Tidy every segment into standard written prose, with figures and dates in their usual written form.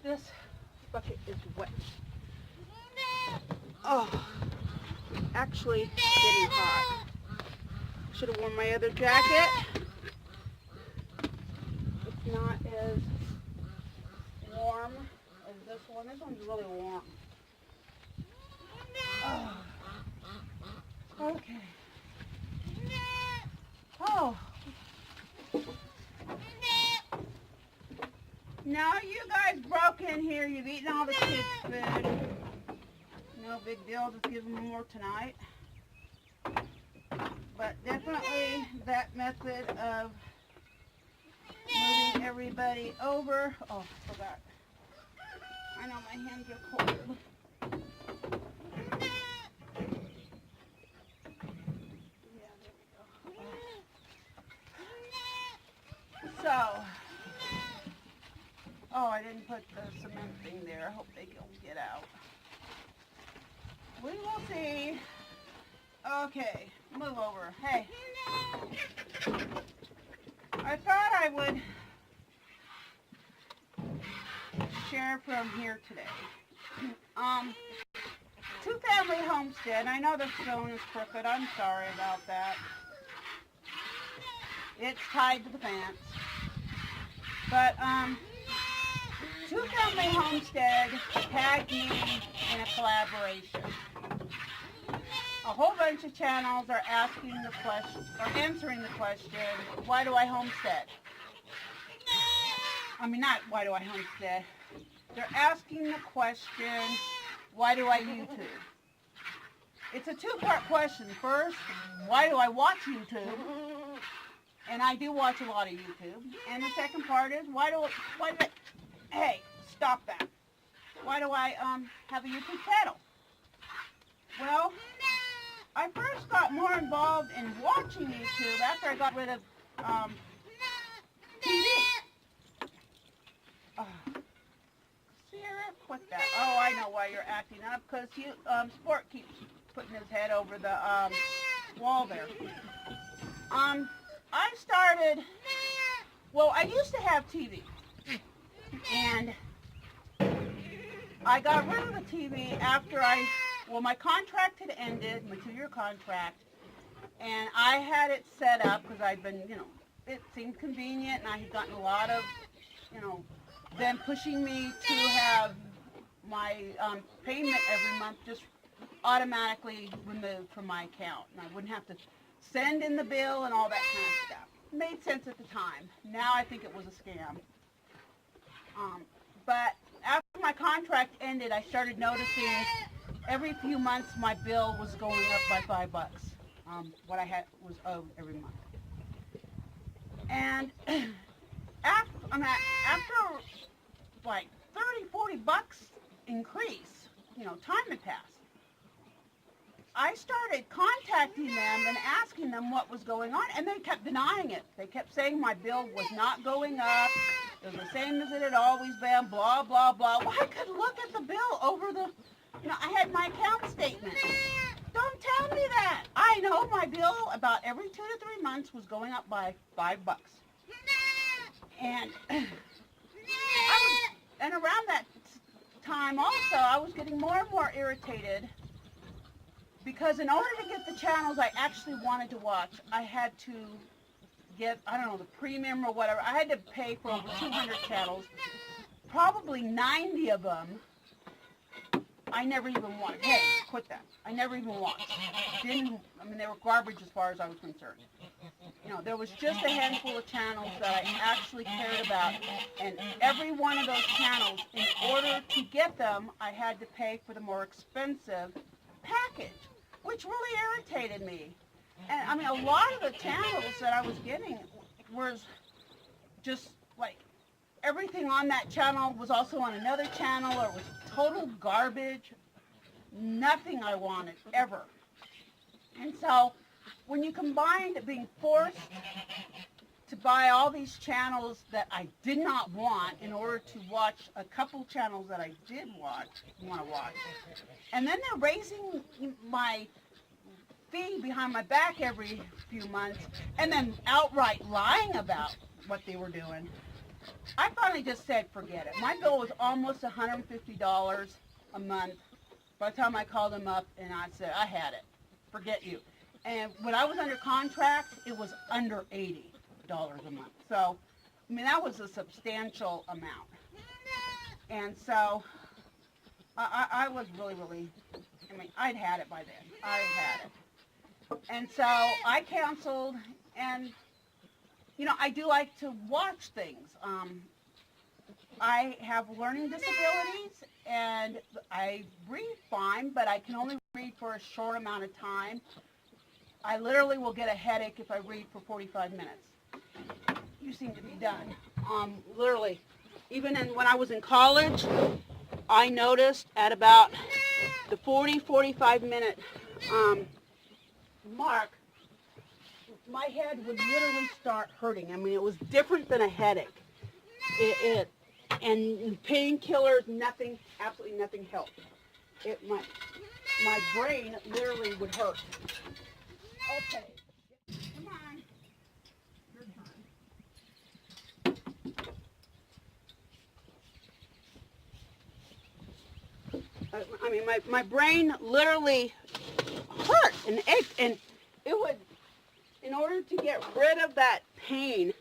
This bucket is wet. Oh, actually getting hot. Should have worn my other jacket. It's not as warm as this one. This one's really warm. Oh. Okay. Oh. Now you guys broke in here. You've eaten all the kids' food. No big deal. Just give them more tonight. But definitely that method of moving everybody over. Oh, forgot. I know my hands are cold. So, oh, I didn't put the cement thing there. I hope they don't get out. We will see. Okay, move over. Hey, I thought I would share from here today. Two-family homestead. I know the stone is crooked. I'm sorry about that. It's tied to the fence. But, Two-family homestead tagged me in a collaboration. A whole bunch of channels are asking the question, or answering the question, why do I homestead? I mean, not why do I homestead. They're asking the question, why do I YouTube? It's a two-part question. First, why do I watch YouTube? And I do watch a lot of YouTube. And the second part is, hey, stop that. Why do I have a YouTube channel? Well, I first got more involved in watching YouTube after I got rid of TV. Sarah, quit that. Oh, I know why you're acting up, because Sport keeps putting his head over the wall there. I started, well, I used to have TV, and I got rid of the TV after my contract had ended, my 2-year contract, and I had it set up because I'd been, it seemed convenient, and I had gotten a lot of, them pushing me to have my payment every month just automatically removed from my account, and I wouldn't have to send in the bill and all that kind of stuff. It made sense at the time. Now I think it was a scam. But after my contract ended, I started noticing every few months my bill was going up by $5. What I had was owed every month. And after like $30-40 increase, time had passed. I started contacting them and asking them what was going on, and they kept denying it. They kept saying my bill was not going up. It was the same as it had always been, blah, blah, blah. Well, I could look at the bill over the, I had my account statement. Don't tell me that. I know my bill about every 2 to 3 months was going up by $5. And and around that time also, I was getting more and more irritated, because in order to get the channels I actually wanted to watch, I had to get, the premium or whatever. I had to pay for over 200 channels. Probably 90 of them I never even watched. Hey, quit that. I never even watched. They were garbage as far as I was concerned. There was just a handful of channels that I actually cared about, and every one of those channels, in order to get them, I had to pay for the more expensive package, which really irritated me. And a lot of the channels that I was getting was just like everything on that channel was also on another channel, or it was total garbage. Nothing I wanted, ever. And so when you combined being forced to buy all these channels that I did not want in order to watch a couple channels that I did want to watch, and then they're raising my fee behind my back every few months, and then outright lying about what they were doing, I finally just said forget it. My bill was almost $150 a month by the time I called them up and I said, I had it. Forget you. And when I was under contract, it was under $80 a month. So, I mean, that was a substantial amount. And so, I was really, I mean, I'd had it by then. I had it. And so, I canceled, and, you know, I do like to watch things. I have learning disabilities, and I read fine, but I can only read for a short amount of time. I literally will get a headache if I read for 45 minutes. You seem to be done. Literally, even when I was in college, I noticed at about the 45 minute mark, my head would literally start hurting. I mean, it was different than a headache. And painkillers, nothing, absolutely nothing helped. My brain literally would hurt. Okay, come on, your turn. I mean, my brain literally hurt and ached, and it would, in order to get rid of that pain,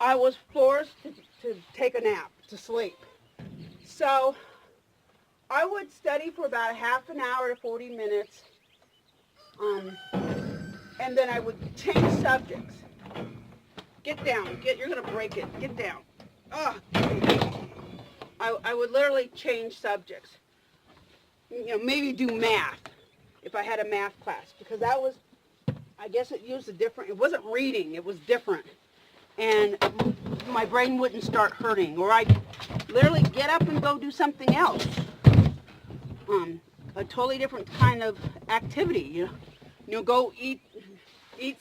I was forced to take a nap, to sleep. So I would study for about half an hour to 40 minutes, and then I would change subjects. Get down, you're gonna break it, get down. I would literally change subjects. You know, maybe do math, if I had a math class, because that was, I guess it used a different, it wasn't reading, it was different. And my brain wouldn't start hurting, or I'd literally get up and go do something else. A totally different kind of activity, you know, go eat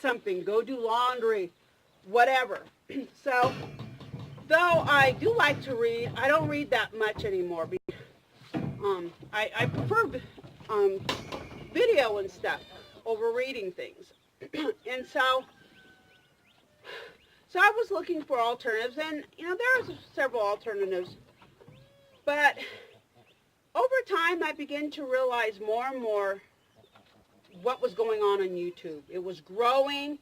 something, go do laundry, whatever. So, though I do like to read, I don't read that much anymore. I prefer video and stuff over reading things. And so I was looking for alternatives, and, you know, there's several alternatives. But over time, I began to realize more and more what was going on YouTube. It was growing.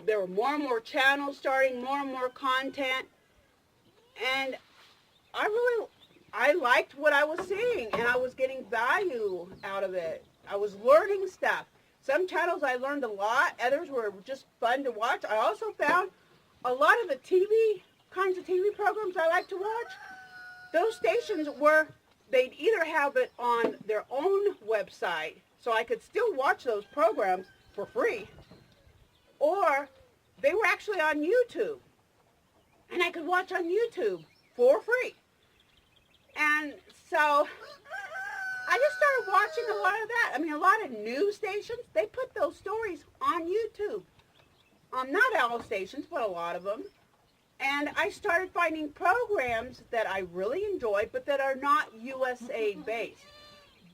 There were more and more channels starting, more and more content. And I liked what I was seeing, and I was getting value out of it. I was learning stuff. Some channels I learned a lot. Others were just fun to watch. I also found a lot of the kinds of TV programs I like to watch, those stations were, they'd either have it on their own website, so I could still watch those programs for free, or they were actually on YouTube, and I could watch on YouTube for free. And so I just started watching a lot of that. I mean, a lot of news stations, they put those stories on YouTube. Not all stations, but a lot of them. And I started finding programs that I really enjoyed, but that are not USA based.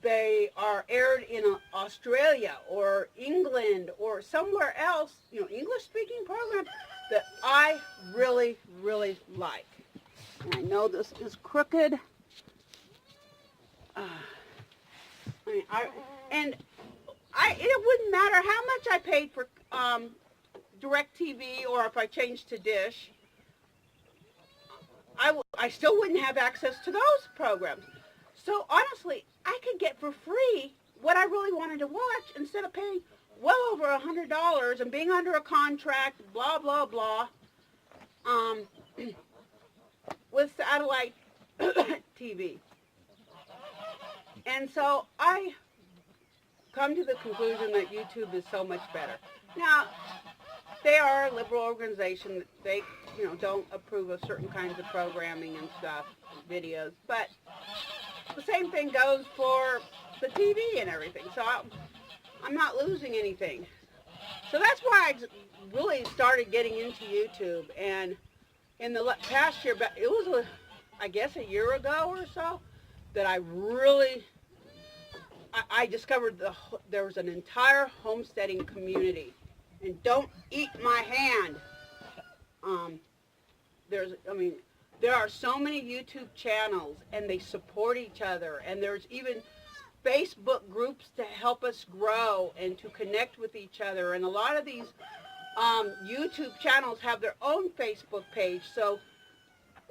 They are aired in Australia or England or somewhere else, you know, English speaking programs that I really, really like. And I know this is crooked. It wouldn't matter how much I paid for DirecTV, or if I changed to Dish, I still wouldn't have access to those programs. So honestly, I could get for free what I really wanted to watch instead of paying well over $100 and being under a contract, blah, blah, blah, with satellite TV. And so I come to the conclusion that YouTube is so much better. Now, they are a liberal organization. They, you know, don't approve of certain kinds of programming and stuff, videos. But the same thing goes for the TV and everything. So I'm not losing anything. So that's why I really started getting into YouTube. And in the past year, it was, I guess, a year ago or so, that I really, I discovered there was an entire homesteading community. And don't eat my hand. there are so many YouTube channels, and they support each other, and there's even Facebook groups to help us grow and to connect with each other. And a lot of these YouTube channels have their own Facebook page,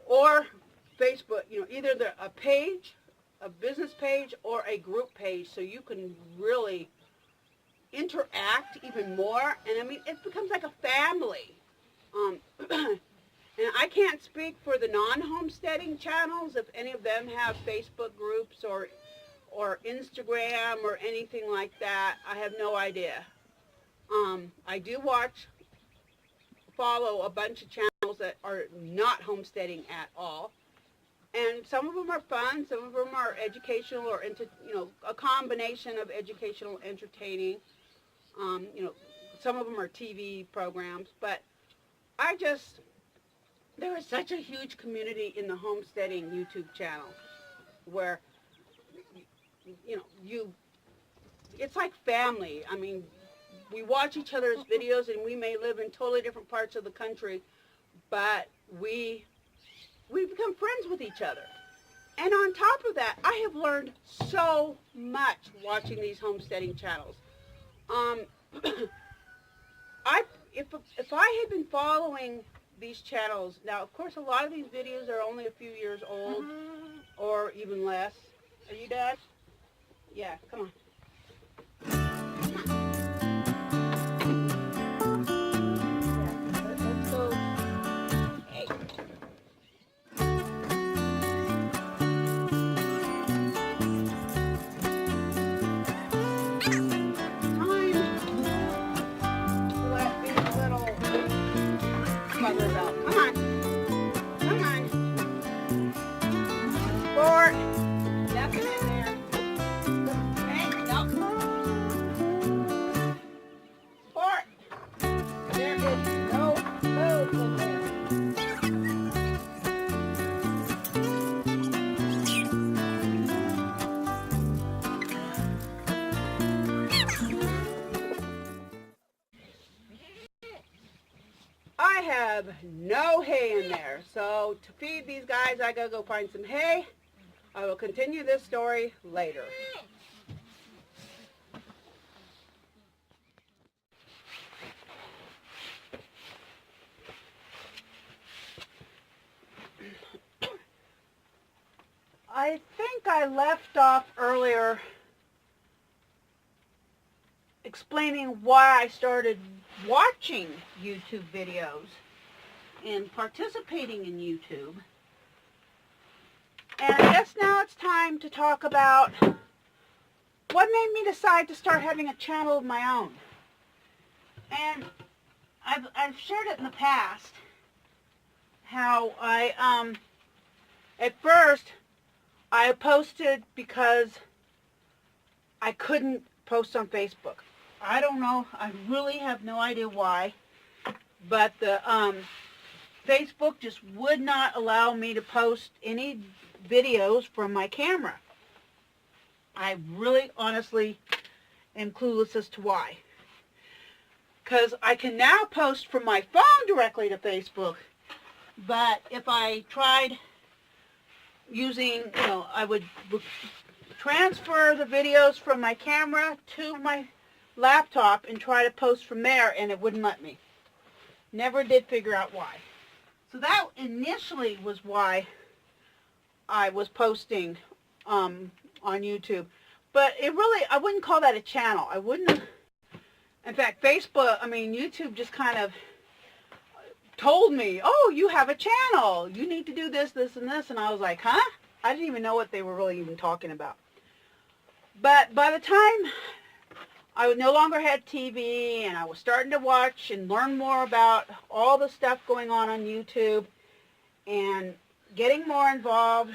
or Facebook, either a page, a business page, or a group page, so you can really interact even more. And it becomes like a family. And I can't speak for the non-homesteading channels, if any of them have Facebook groups or Instagram or anything like that. I have no idea. I do follow a bunch of channels that are not homesteading at all. And some of them are fun, some of them are educational, or a combination of educational, entertaining. Some of them are TV programs, but there is such a huge community in the homesteading YouTube channel where, it's like family. We watch each other's videos, and we may live in totally different parts of the country, but we become friends with each other. And on top of that, I have learned so much watching these homesteading channels. If I had been following these channels, now of course a lot of these videos are only a few years old, or even less. Are you done? Yeah, come on. Let's go. Hey. Buggers out. Come on. Come on. Forward. Nothing in there. Okay, no. Forward. There is no food in there. I have no hay in there, so to feed these guys, I gotta go find some hay. I will continue this story later. I think I left off earlier explaining why I started watching YouTube videos and participating in YouTube. And I guess now it's time to talk about what made me decide to start having a channel of my own. And I've shared it in the past how at first I posted because I couldn't post on Facebook. I don't know. I really have no idea why. But the Facebook just would not allow me to post any videos from my camera. I really honestly am clueless as to why. Because I can now post from my phone directly to Facebook. But if I tried using, I would transfer the videos from my camera to my laptop and try to post from there, and it wouldn't let me. Never did figure out why. So that initially was why I was posting on YouTube. But it really, I wouldn't call that a channel. I wouldn't. In fact, YouTube just kind of told me, oh, you have a channel. You need to do this, this, and this. And I was like, huh? I didn't even know what they were really even talking about. But by the time I no longer had TV, and I was starting to watch and learn more about all the stuff going on YouTube, and getting more involved,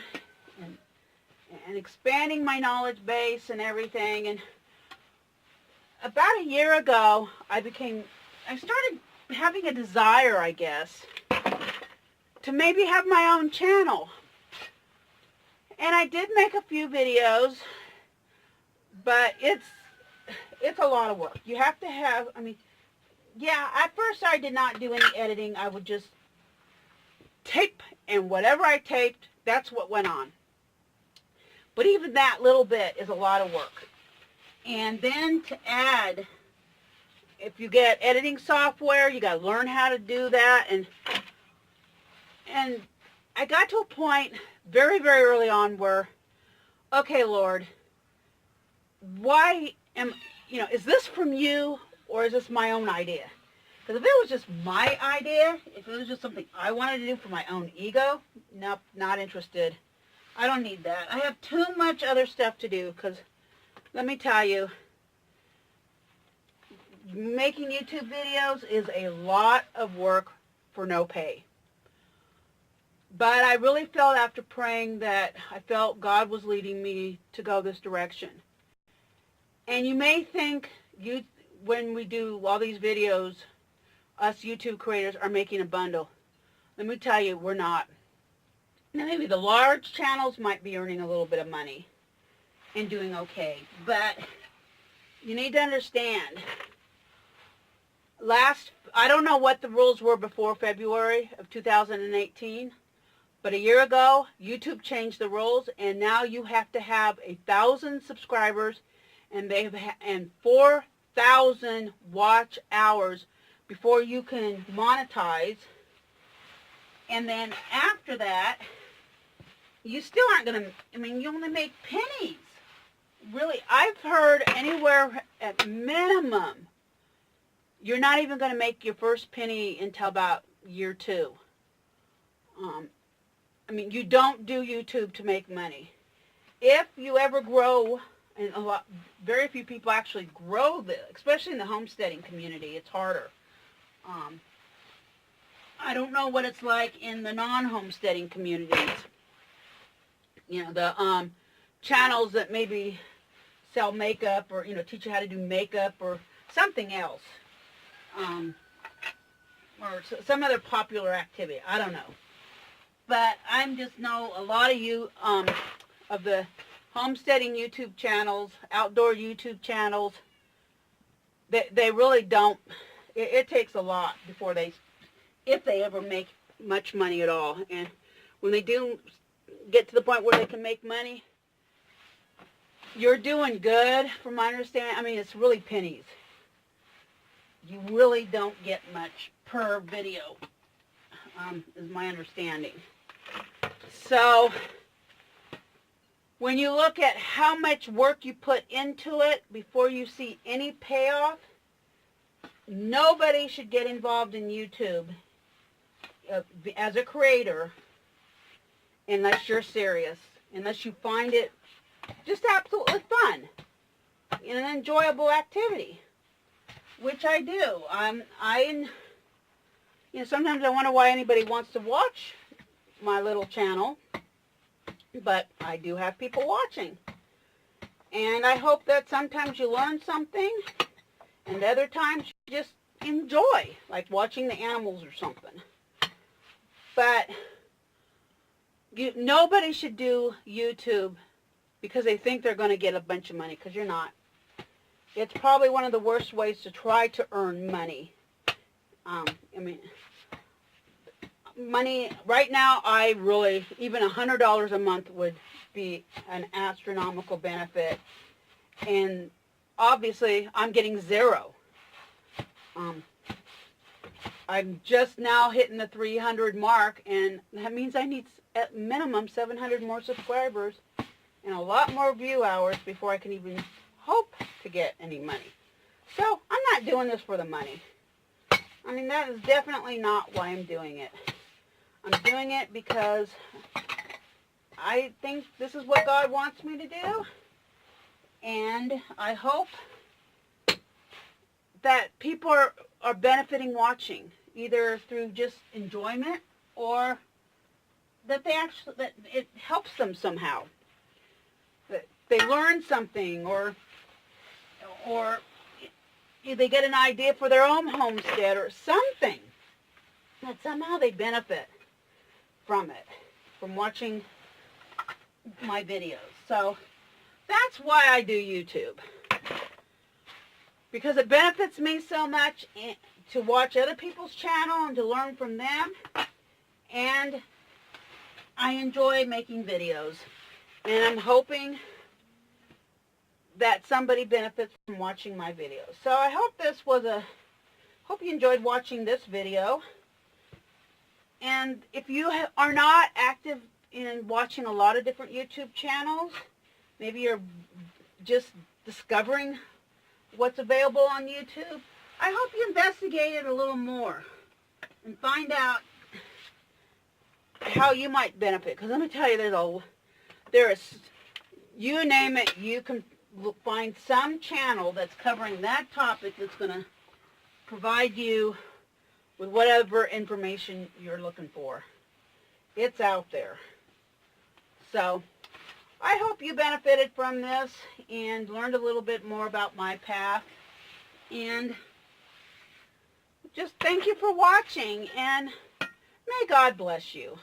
and expanding my knowledge base and everything. And about a year ago, I started having a desire, I guess, to maybe have my own channel. And I did make a few videos, but it's a lot of work. You have to have, at first I did not do any editing. I would just tape, and whatever I taped, that's what went on. But even that little bit is a lot of work. And then to add, if you get editing software, you got to learn how to do that. And I got to a point very, very early on where, okay, Lord, why is this from you, or is this my own idea? Because if it was just my idea, if it was just something I wanted to do for my own ego, nope, not interested. I don't need that. I have too much other stuff to do, because let me tell you, making YouTube videos is a lot of work for no pay. But I really felt after praying that I felt God was leading me to go this direction. And you may think when we do all these videos, us YouTube creators are making a bundle. Let me tell you, we're not. Now maybe the large channels might be earning a little bit of money and doing okay. But you need to understand, I don't know what the rules were before February of 2018, but a year ago, YouTube changed the rules, and now you have to have 1,000 subscribers and 4,000 watch hours before you can monetize. And then after that, you still aren't going to, you only make pennies. Really, I've heard anywhere at minimum, you're not even going to make your first penny until about year 2. You don't do YouTube to make money. If you ever grow, and very few people actually grow this, especially in the homesteading community, it's harder. I don't know what it's like in the non-homesteading communities. The channels that maybe sell makeup, or teach you how to do makeup or something else, or some other popular activity. I don't know, but I just know a lot of you of the homesteading YouTube channels, outdoor YouTube channels, they really don't. It takes a lot before if they ever make much money at all. And when they do get to the point where they can make money, you're doing good, from my understanding. It's really pennies. You really don't get much per video, is my understanding. So when you look at how much work you put into it before you see any payoff, nobody should get involved in YouTube as a creator unless you're serious, unless you find it just absolutely fun and an enjoyable activity, which I do. Sometimes I wonder why anybody wants to watch my little channel, but I do have people watching. And I hope that sometimes you learn something, and other times you just enjoy, like watching the animals or something. But nobody should do YouTube because they think they're going to get a bunch of money, because you're not. It's probably one of the worst ways to try to earn money. Money, right now, even $100 a month would be an astronomical benefit. And obviously, I'm getting 0. I'm just now hitting the 300 mark, and that means I need at minimum 700 more subscribers and a lot more view hours before I can even hope to get any money. So I'm not doing this for the money. That is definitely not why I'm doing it. I'm doing it because I think this is what God wants me to do, and I hope that people are benefiting watching, either through just enjoyment, or that it helps them somehow, that they learn something, or they get an idea for their own homestead or something, that somehow they benefit from it, from watching my videos. So that's why I do YouTube, because it benefits me so much to watch other people's channel and to learn from them. and I enjoy making videos, and I'm hoping that somebody benefits from watching my videos. So I hope hope you enjoyed watching this video. And if you are not active in watching a lot of different YouTube channels, maybe you're just discovering what's available on YouTube, I hope you investigate it a little more and find out how you might benefit. Because let me tell you, there's you name it, you can find some channel that's covering that topic that's going to provide you with whatever information you're looking for. It's out there. So I hope you benefited from this and learned a little bit more about my path. And just thank you for watching, and may God bless you.